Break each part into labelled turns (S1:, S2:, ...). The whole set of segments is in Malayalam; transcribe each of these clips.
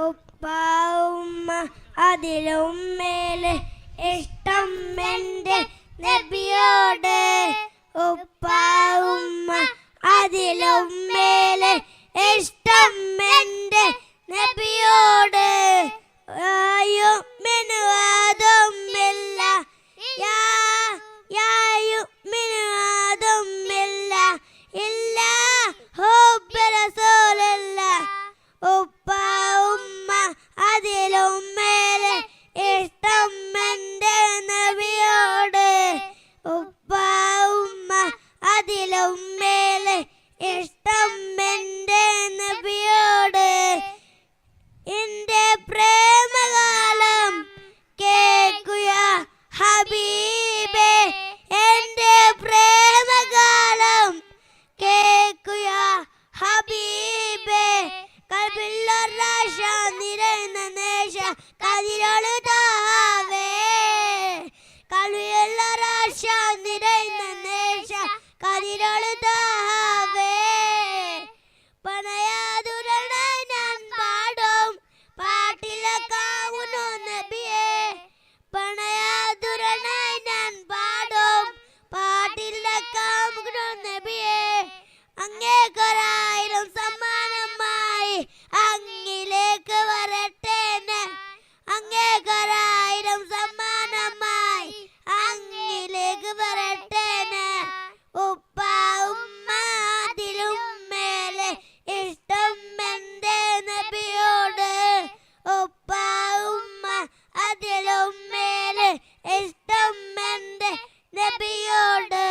S1: ഉപ്പ ഉമ്മ അതിലും മേലെ ഇഷ്ടം എൻ്റെ നബിയോട്. ഉപ്പ ഉമ്മ അതിലും മേലെ ഇഷ്ടം എൻ്റെ നബിയോട്. ഉപ്പ ഉമ്മ അതിലും മേലെ ഇഷ്ടം എൻ്റെ നബിയോട്. ഉപ്പ ഉമ്മ അതിലും മേലെ ഇഷ്ടം എൻ്റെ നബിയോട്. എൻ്റെ പ്രേമകാലം കേൾക്കുക ഹബീബേ, എൻ്റെ പ്രേമകാലം കേൾക്കുക ഹബീബേ. കൽബിലൊരാശ നിറയുന്ന നേശ കതിരൊളുതാവേ. കൽബിലൊരാശ നിറയുന്ന നേശ കതിരൊളുതാവേ. പണയാതുരണായി ഞാൻ പാടും പാട്ടിലക്കാവുന്നു നബിയേ. പണയാതുരണായി ഞാൻ പാടും പാട്ടിലക്കാവുന്നു നബിയേ. അങ്ങേക്കൊരായിരം സമ്മാനമായി അങ്ങിലേക്ക് വരട്ടെ ഞാൻ. അങ്ങേക്കൊരായിരം സമ്മാനമായി അങ്ങിലേക്ക് വരട്ടെ ഞാൻ. ഉപ്പ ഉമ്മ അതിലും മേലെ ഇഷ്ടം എൻ്റെ നബിയോട്. ഉപ്പ ഉമ്മ അതിലും മേലെ ഇഷ്ടം എൻ്റെ നബിയോട്.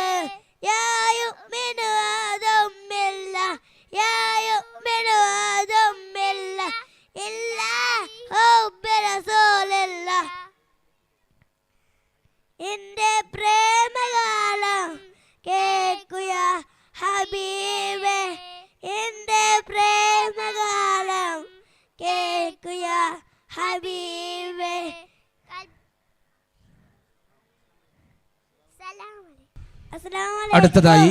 S1: എൻ്റെ പ്രേമകാലം കേൾക്കുക ഹബീബേ, എൻ്റെ പ്രേമകാലം കേൾക്കുക ഹബീബേ.
S2: അടുത്തതായി